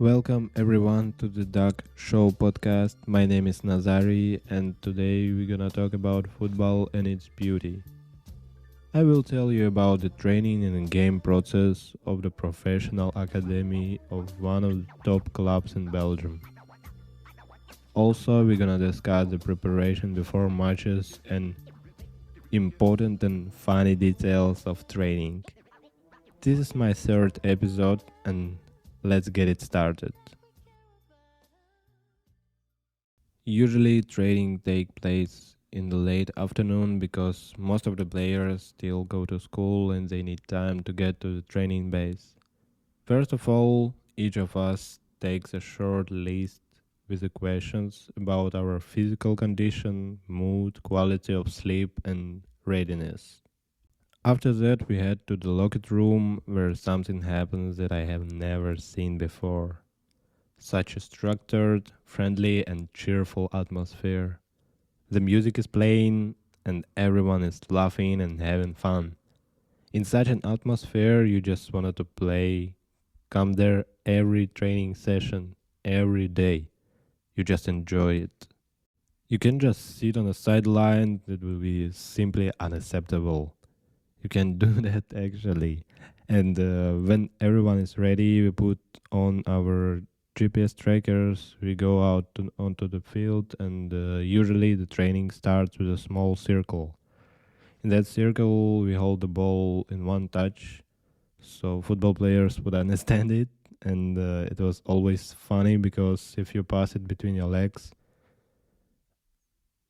Welcome everyone to the Duck Show podcast. My name is Nazari and today we're gonna talk about football and its beauty. I will tell you about the training and game process of the professional academy of one of the top clubs in Belgium. Also, we're gonna discuss the preparation before matches and important and funny details of training. This is my third episode and let's get it started. Usually training take place in the late afternoon because most of the players still go to school and they need time to get to the training base. First of all, each of us takes a short list with the questions about our physical condition, mood, quality of sleep and readiness. After that, we head to the locker room where something happens that I have never seen before. Such a structured, friendly, and cheerful atmosphere. The music is playing, and everyone is laughing and having fun. In such an atmosphere, you just wanted to play. Come there every training session, every day. You just enjoy it. You can just sit on a sideline, that will be simply unacceptable. You can do that actually. And when everyone is ready, we put on our GPS trackers, we go onto the field, and usually the training starts with a small circle. In that circle, we hold the ball in one touch, so football players would understand it. And it was always funny because if you pass it between your legs,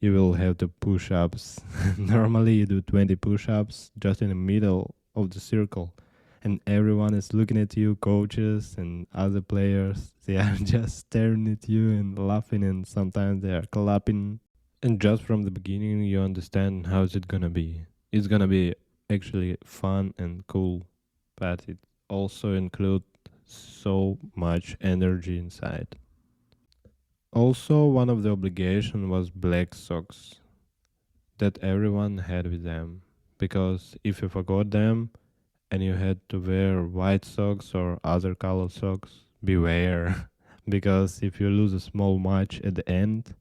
you will have the push-ups. Normally you do 20 push-ups just in the middle of the circle and everyone is looking at you, coaches and other players. They are just staring at you and laughing and sometimes they are clapping. And just from the beginning you understand how is it gonna be. It's gonna be actually fun and cool, but it also includes so much energy inside. Also, one of the obligation was black socks that everyone had with them. Because if you forgot them and you had to wear white socks or other color socks, beware. Because if you lose a small match at the end,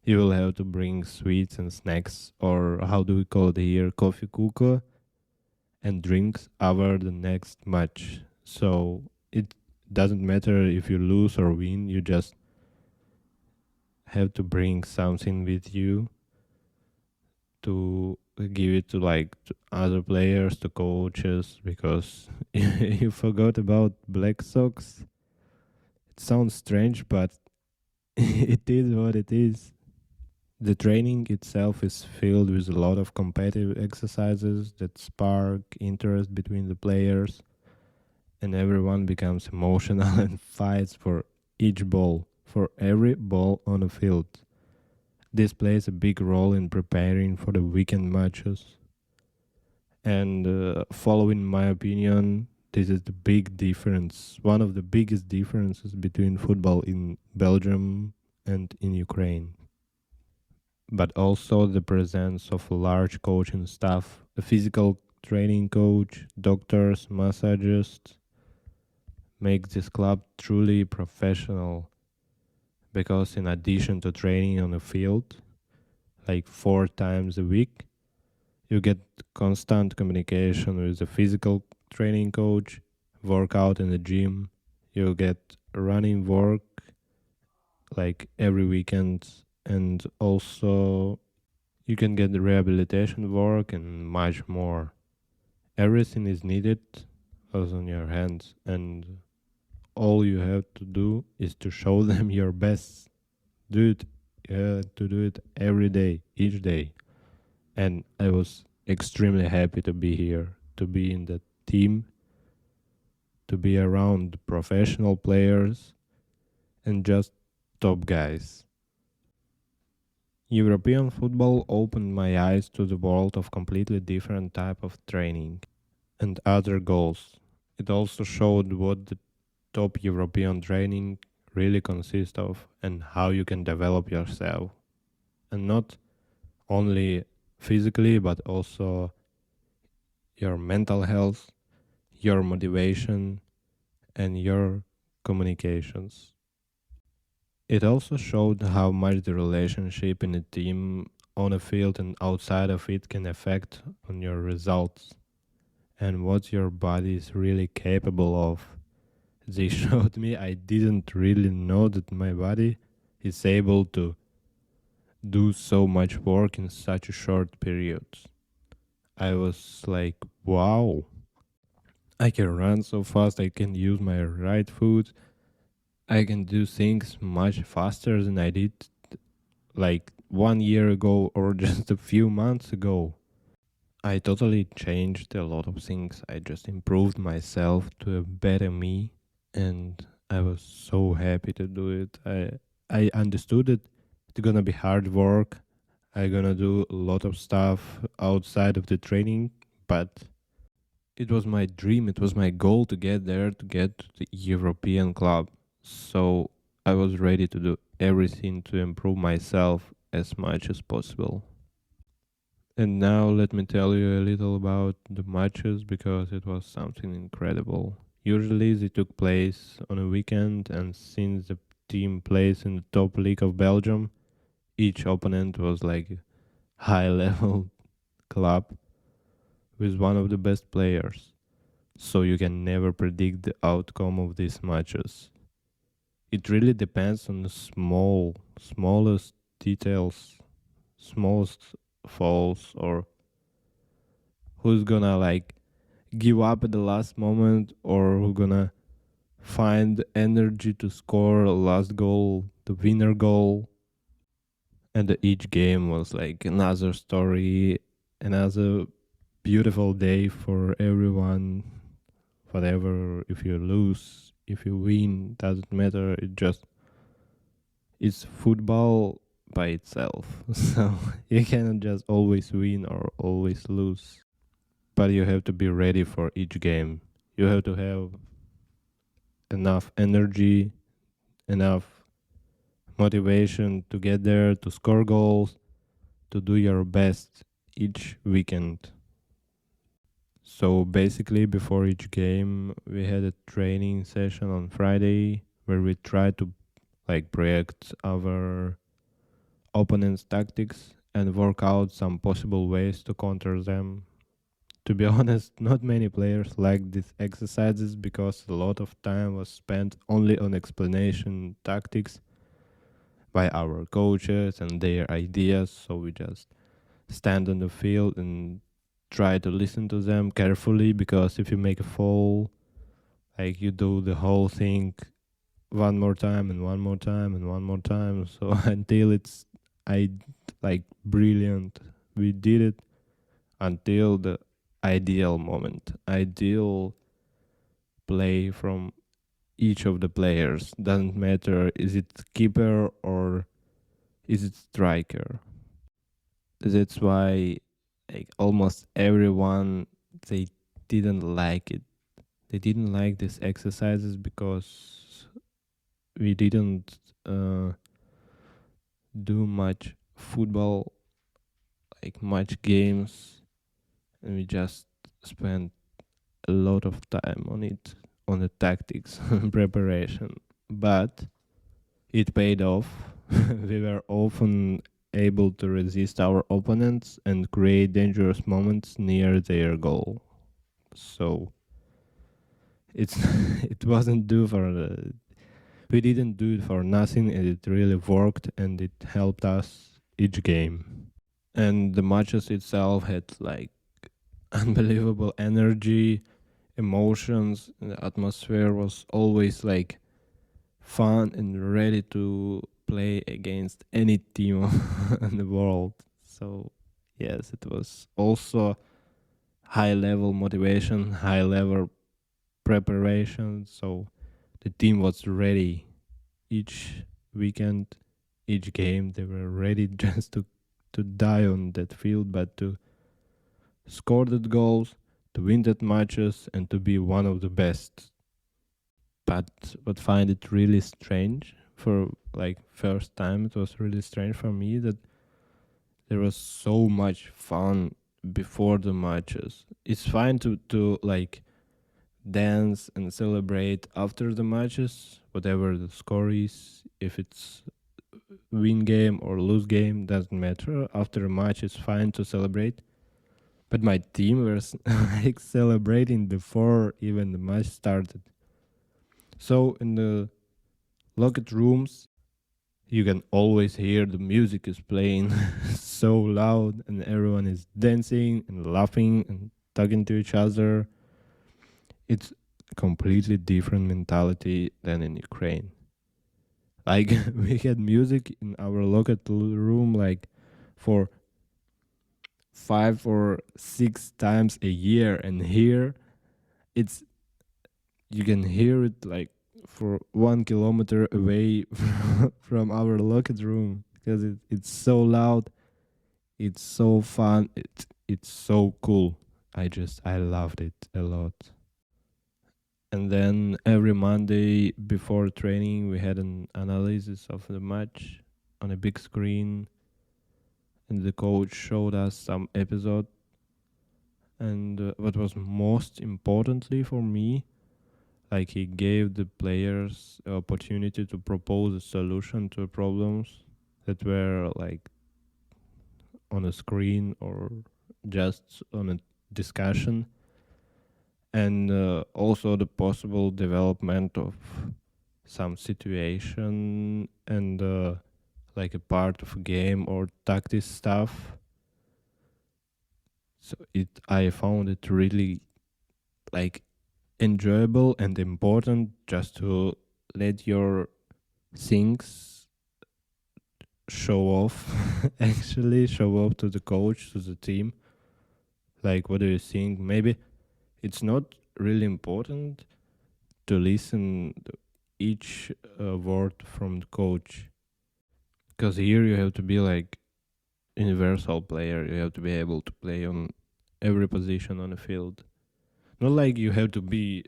you will have to bring sweets and snacks, or how do we call it here, coffee cooker, and drinks over the next match. So it doesn't matter if you lose or win, you just have to bring something with you to give it to to other players, to coaches, because you forgot about black socks. It sounds strange, but it is what it is. The training itself is filled with a lot of competitive exercises that spark interest between the players, and everyone becomes emotional and fights for each ball, for every ball on the field. This plays a big role in preparing for the weekend matches. And following my opinion, this is the big difference, one of the biggest differences between football in Belgium and in Ukraine. But also the presence of a large coaching staff, a physical training coach, doctors, massagers, make this club truly professional because in addition to training on the field, like 4 times a week, you get constant communication with a physical training coach, workout in the gym, you get running work like every weekend, and also you can get the rehabilitation work and much more. Everything is needed was on your hands, and all you have to do is to show them your best. Do it, to do it every day, each day. And I was extremely happy to be here, to be in the team, to be around professional players and just top guys. European football opened my eyes to the world of completely different type of training and other goals. It also showed what the top European training really consists of and how you can develop yourself. And not only physically, but also your mental health, your motivation, and your communications. It also showed how much the relationship in a team on a field and outside of it can affect on your results and what your body is really capable of. They showed me I didn't really know that my body is able to do so much work in such a short period. I was like, wow, I can run so fast, I can use my right foot, I can do things much faster than I did like 1 year ago or just a few months ago. I totally changed a lot of things. I just improved myself to a better me, and I was so happy to do it. I understood it. It's gonna be hard work. I gonna do a lot of stuff outside of the training, but it was my dream. It was my goal to get there, to get to the European club. So I was ready to do everything to improve myself as much as possible. And now let me tell you a little about the matches because it was something incredible. Usually they took place on a weekend, and since the team plays in the top league of Belgium, each opponent was like a high level club with one of the best players. So you can never predict the outcome of these matches. It really depends on the smallest details, smallest falls, or who's gonna like give up at the last moment, or who gonna find energy to score a last goal, the winner goal. And each game was like another story, another beautiful day for everyone. Whatever, if you lose, if you win, doesn't matter. It's football by itself. So you cannot just always win or always lose. But you have to be ready for each game. You have to have enough energy, enough motivation to get there, to score goals, to do your best each weekend. So basically, before each game, we had a training session on Friday where we tried to like project our opponent's tactics and work out some possible ways to counter them. To be honest, not many players liked these exercises because a lot of time was spent only on explanation tactics by our coaches and their ideas. So we just stand on the field and try to listen to them carefully, because if you make a foul, like you do the whole thing one more time and one more time and one more time. So until it's I like brilliant. We did it until the ideal moment, ideal play from each of the players. Doesn't matter is it keeper or is it striker. That's why like almost everyone, they didn't like it. They didn't like these exercises because we didn't do much football, like much games, and we just spent a lot of time on it, on the tactics and preparation. But it paid off. We were often able to resist our opponents and create dangerous moments near their goal. So it's it wasn't do for we didn't do it for nothing, and it really worked and it helped us each game. And the matches itself had like unbelievable energy, emotions, and the atmosphere was always like fun and ready to play against any team in the world. So yes, it was also high level motivation, high level preparation. So the team was ready each weekend, each game. They were ready just to die on that field, but to score that goals, to win that matches, and to be one of the best. But find it really strange for like first time. It was really strange for me that there was so much fun before the matches. It's fine to like dance and celebrate after the matches, whatever the score is. If it's win game or lose game, doesn't matter. After a match, it's fine to celebrate. But my team was like celebrating before even the match started. So in the locked rooms, you can always hear the music is playing so loud, and everyone is dancing and laughing and talking to each other. It's completely different mentality than in Ukraine. Like we had music in our local room like for 5 or 6 times a year, and here it's you can hear it like for 1 kilometer away from our locked room because it's so loud. It's so fun. It's so cool. I loved it a lot. And then every Monday before training, we had an analysis of the match on a big screen, and the coach showed us some episode. And what was most importantly for me, like he gave the players the opportunity to propose a solution to problems that were like on a screen or just on a discussion, and also the possible development of some situation and like a part of a game or tactics stuff. So I found it really like enjoyable and important just to let your things show off actually show off to the coach, to the team. Like, what do you think? Maybe it's not really important to listen to each word from the coach, because here you have to be like universal player. You have to be able to play on every position on the field. Not like you have to be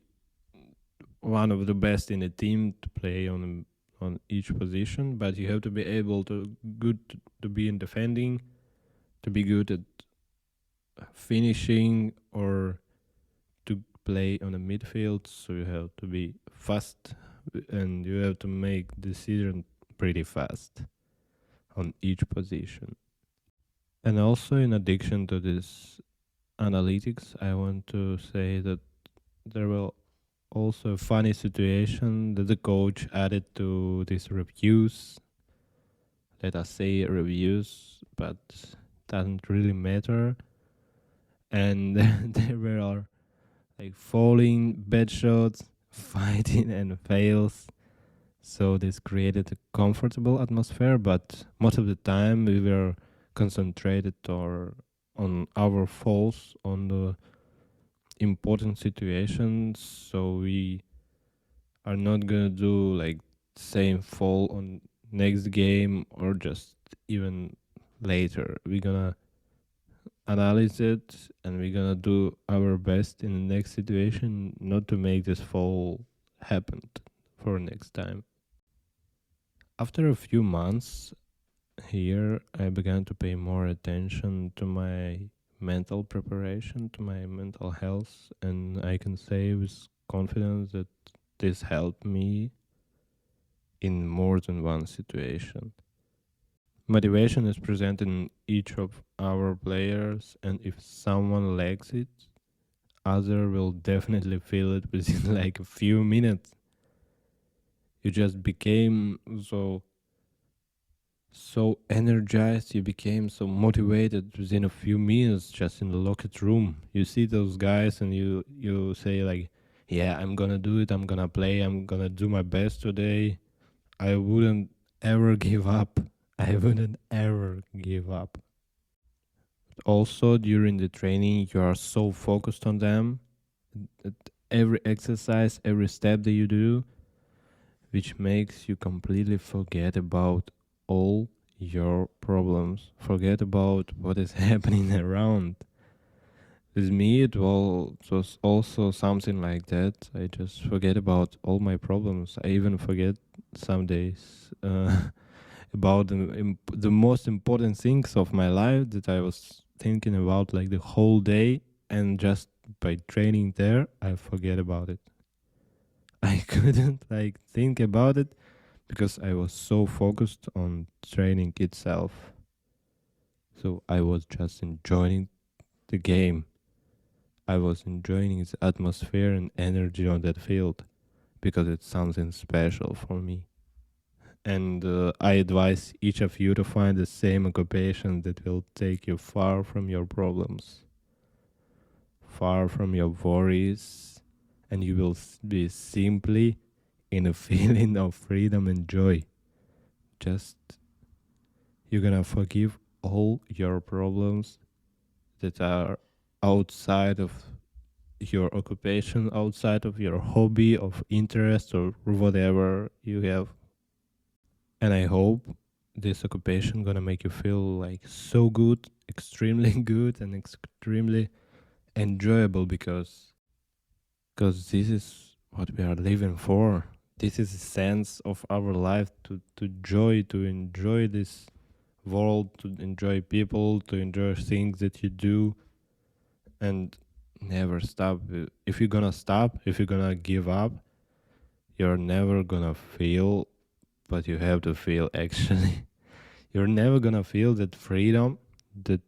one of the best in the team to play on each position, but you have to be able to be in defending, to be good at finishing, or to play on the midfield. So you have to be fast and you have to make decisions pretty fast on each position. And also, in addition to this analytics, I want to say that there were also a funny situation that the coach added to these reviews. Let us say reviews, but doesn't really matter. And there were like falling, bad shots, fighting, and fails. So this created a comfortable atmosphere, but most of the time we were concentrated or on our falls, on the important situations. So we are not gonna do like same fall on next game or just even later. We're gonna analyze it and we're gonna do our best in the next situation not to make this fall happen for next time. After a few months here, I began to pay more attention to my mental preparation, to my mental health, and I can say with confidence that this helped me in more than one situation. Motivation is present in each of our players, and if someone lacks it, other will definitely feel it within like a few minutes. You just became so energized, you became so motivated within a few minutes just in the locked room. You see those guys and you say like, yeah, I'm gonna do it, I'm gonna play, I'm gonna do my best today. I wouldn't ever give up. I wouldn't ever give up. Also, during the training, you are so focused on them that every exercise, every step that you do, which makes you completely forget about all your problems, forget about what is happening around. With me, it was also something like that. I just forget about all my problems. I even forget some days about the most important things of my life that I was thinking about like the whole day, and just by training there, I forget about it. I couldn't like think about it because I was so focused on training itself. So I was just enjoying the game. I was enjoying the atmosphere and energy on that field because it's something special for me. And I advise each of you to find the same occupation that will take you far from your problems, far from your worries, and you will be simply in a feeling of freedom and joy. Just you're gonna forgive all your problems that are outside of your occupation, outside of your hobby, of interest, or whatever you have. And I hope this occupation gonna make you feel like so good, extremely good, and extremely enjoyable because this is what we are living for. This is the sense of our life to enjoy this world, to enjoy people, to enjoy things that you do, and never stop. If you're gonna stop, if you're gonna give up, you're never gonna feel what you have to feel actually. You're never gonna feel that freedom, that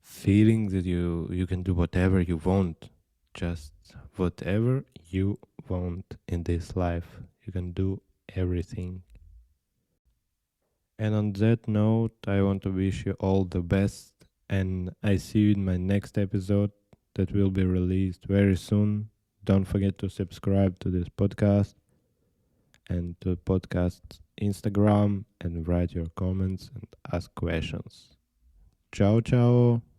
feeling that you can do whatever you want. Just whatever you want in this life. You can do everything. And on that note, I want to wish you all the best. And I see you in my next episode that will be released very soon. Don't forget to subscribe to this podcast and to podcast Instagram and write your comments and ask questions. Ciao, ciao.